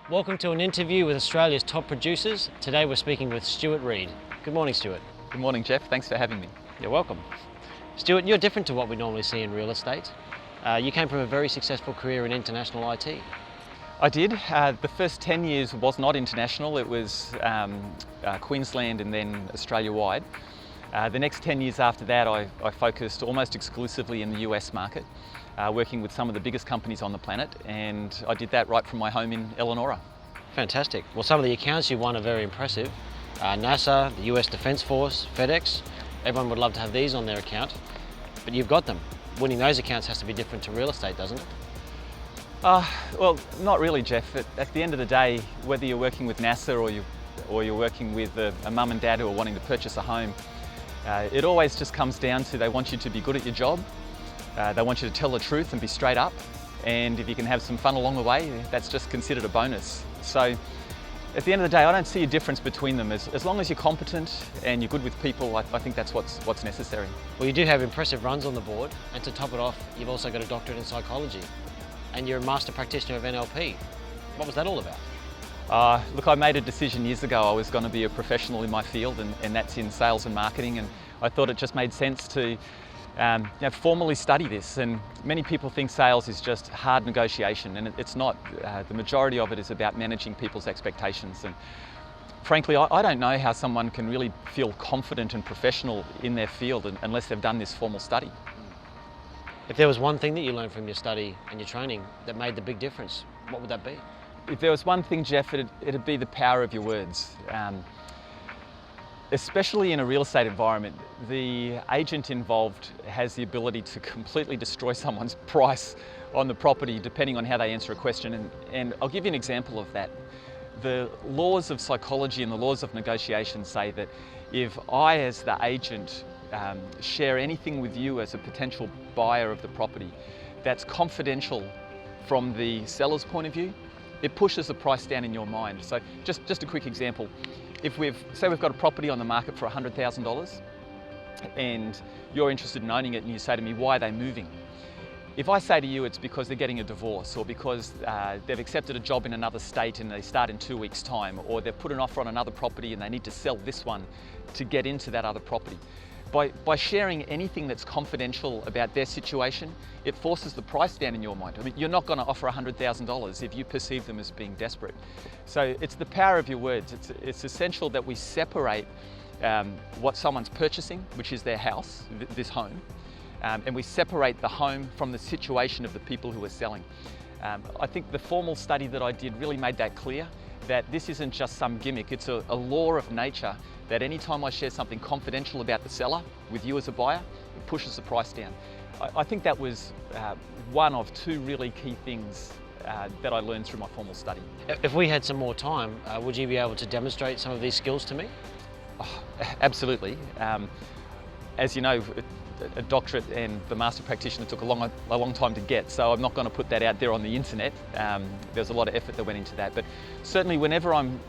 Welcome to an interview with Australia's top producers. Today we're speaking with Stewart Reed. Good morning, Stewart. Good morning, Geoff. Thanks for having me. You're welcome. Stewart, you're different to what we normally see in real estate. You came from a very successful career in international IT. I did. The first 10 years was not international. It was Queensland and then Australia-wide. The next 10 years after that, I focused almost exclusively in the US market, working with some of the biggest companies on the planet, and I did that right from my home in Eleonora. Fantastic. Well, some of the accounts you won are very impressive. NASA, the US Defence Force, FedEx, everyone would love to have these on their account, but you've got them. Winning those accounts has to be different to real estate, doesn't it? Well, not really, Geoff. At the end of the day, whether you're working with NASA or you're working with a mum and dad who are wanting to purchase a home, it always just comes down to they want you to be good at your job, they want you to tell the truth and be straight up, and if you can have some fun along the way, that's just considered a bonus. So at the end of the day, I don't see a difference between them. As long as you're competent and you're good with people, I think that's what's necessary. Well, you do have impressive runs on the board, and to top it off, you've also got a doctorate in psychology, and you're a master practitioner of NLP. What was that all about? Look, I made a decision years ago I was going to be a professional in my field, and that's in sales and marketing, and I thought it just made sense to formally study this. And many people think sales is just hard negotiation, and it's not. The majority of it is about managing people's expectations, and frankly, I don't know how someone can really feel confident and professional in their field unless they've done this formal study. If there was one thing that you learned from your study and your training that made the big difference, what would that be? If there was one thing, Geoff, it'd be the power of your words. Especially in a real estate environment, the agent involved has the ability to completely destroy someone's price on the property depending on how they answer a question. And I'll give you an example of that. The laws of psychology and the laws of negotiation say that if I, as the agent, share anything with you as a potential buyer of the property that's confidential from the seller's point of view, it pushes the price down in your mind. So just a quick example. If we've got a property on the market for $100,000 and you're interested in owning it and you say to me, why are they moving? If I say to you it's because they're getting a divorce, or because they've accepted a job in another state and they start in 2 weeks' time, or they've put an offer on another property and they need to sell this one to get into that other property, by sharing anything that's confidential about their situation, it forces the price down in your mind. I mean, you're not going to offer $100,000 if you perceive them as being desperate. So it's the power of your words. It's essential that we separate what someone's purchasing, which is their house, this home, and we separate the home from the situation of the people who are selling. I think the formal study that I did really made that clear, that this isn't just some gimmick. It's a law of nature that anytime I share something confidential about the seller with you as a buyer, it pushes the price down. I think that was one of two really key things that I learned through my formal study. If we had some more time, would you be able to demonstrate some of these skills to me? Oh, absolutely. As you know, a doctorate and the master practitioner took a long time to get, so I'm not going to put that out there on the internet. There's a lot of effort that went into that, but certainly whenever I'm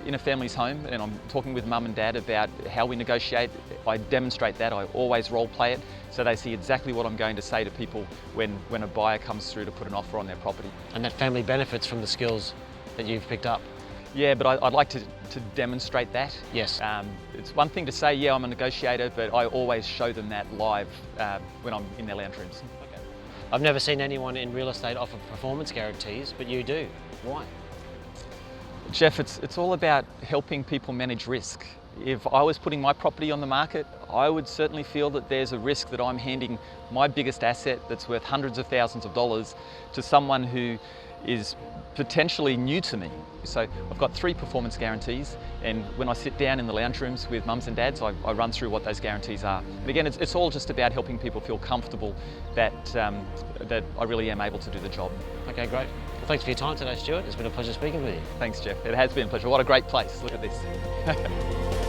in a family's home and I'm talking with mum and dad about how we negotiate, I demonstrate that. I always role play it so they see exactly what I'm going to say to people when a buyer comes through to put an offer on their property. And that family benefits from the skills that you've picked up. Yeah, but I'd like to demonstrate that. Yes. It's one thing to say, yeah, I'm a negotiator, but I always show them that live when I'm in their lounge rooms. Okay. I've never seen anyone in real estate offer performance guarantees, but you do. Why? Geoff, it's all about helping people manage risk. If I was putting my property on the market, I would certainly feel that there's a risk that I'm handing my biggest asset that's worth hundreds of thousands of dollars to someone who is potentially new to me. So I've got 3 performance guarantees, and when I sit down in the lounge rooms with mums and dads, I run through what those guarantees are. And again, it's all just about helping people feel comfortable that I really am able to do the job. Okay, great. Well, thanks for your time today, Stewart. It's been a pleasure speaking with you. Thanks, Geoff. It has been a pleasure. What a great place. Look at this.